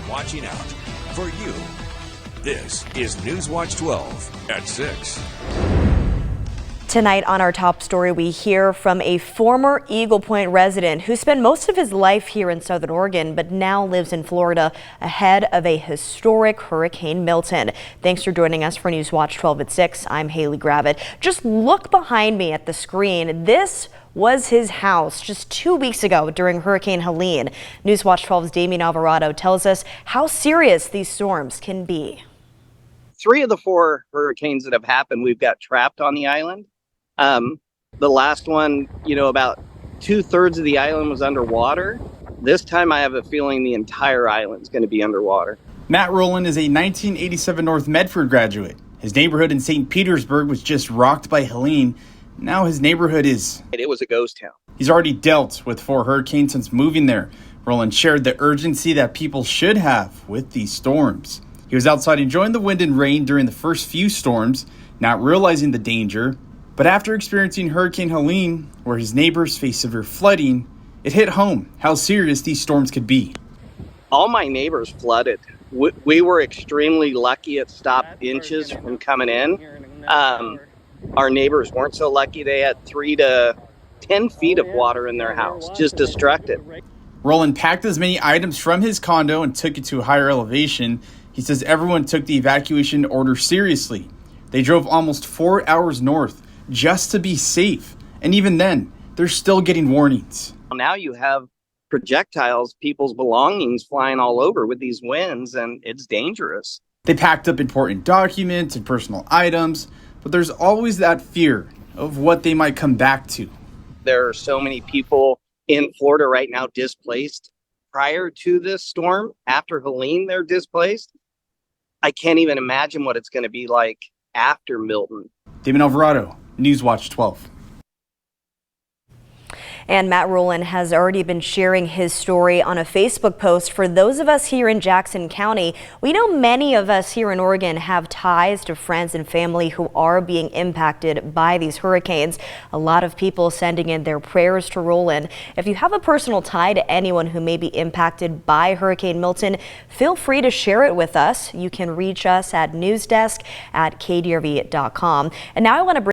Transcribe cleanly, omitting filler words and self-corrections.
watching out for you. This is Newswatch 12 at 6. Tonight on our top story, we hear from a former Eagle Point resident who spent most of his life here in Southern Oregon, but now lives in Florida ahead of a historic Hurricane Milton. Thanks for joining us for Newswatch 12 at 6. I'm Haley Gravitt. Just look behind me at the screen. This was his house just 2 weeks ago during Hurricane Helene. Newswatch 12's Damian Alvarado tells us how serious these storms can be. 3 of the 4 hurricanes that have happened, we've got trapped on the island. The last one, about 2/3 of the island was underwater. This time I have a feeling the entire island's going to be underwater. Matt Roland is a 1987 North Medford graduate. His neighborhood in St. Petersburg was just rocked by Helene. Now his neighborhood is... It was a ghost town. He's already dealt with 4 hurricanes since moving there. Roland shared the urgency that people should have with these storms. He was outside enjoying the wind and rain during the first few storms, not realizing the danger. But after experiencing Hurricane Helene, where his neighbors faced severe flooding, it hit home how serious these storms could be. All my neighbors flooded. We were extremely lucky it stopped inches from coming in. Our neighbors weren't so lucky. They had 3 to 10 feet of water in their house, just destructive. Roland packed as many items from his condo and took it to a higher elevation. He says everyone took the evacuation order seriously. They drove almost 4 hours north just to be safe. And even then, they're still getting warnings. Now you have projectiles, people's belongings flying all over with these winds, and it's dangerous. They packed up important documents and personal items, but there's always that fear of what they might come back to. There are so many people in Florida right now displaced. Prior to this storm, after Helene, they're displaced. I can't even imagine what it's going to be like after Milton. Damian Alvarado, Newswatch 12. And Matt Roland has already been sharing his story on a Facebook post. For those of us here in Jackson County, we know many of us here in Oregon have ties to friends and family who are being impacted by these hurricanes. A lot of people sending in their prayers to Roland. If you have a personal tie to anyone who may be impacted by Hurricane Milton, feel free to share it with us. You can reach us at newsdesk@kdrv.com. And now I want to bring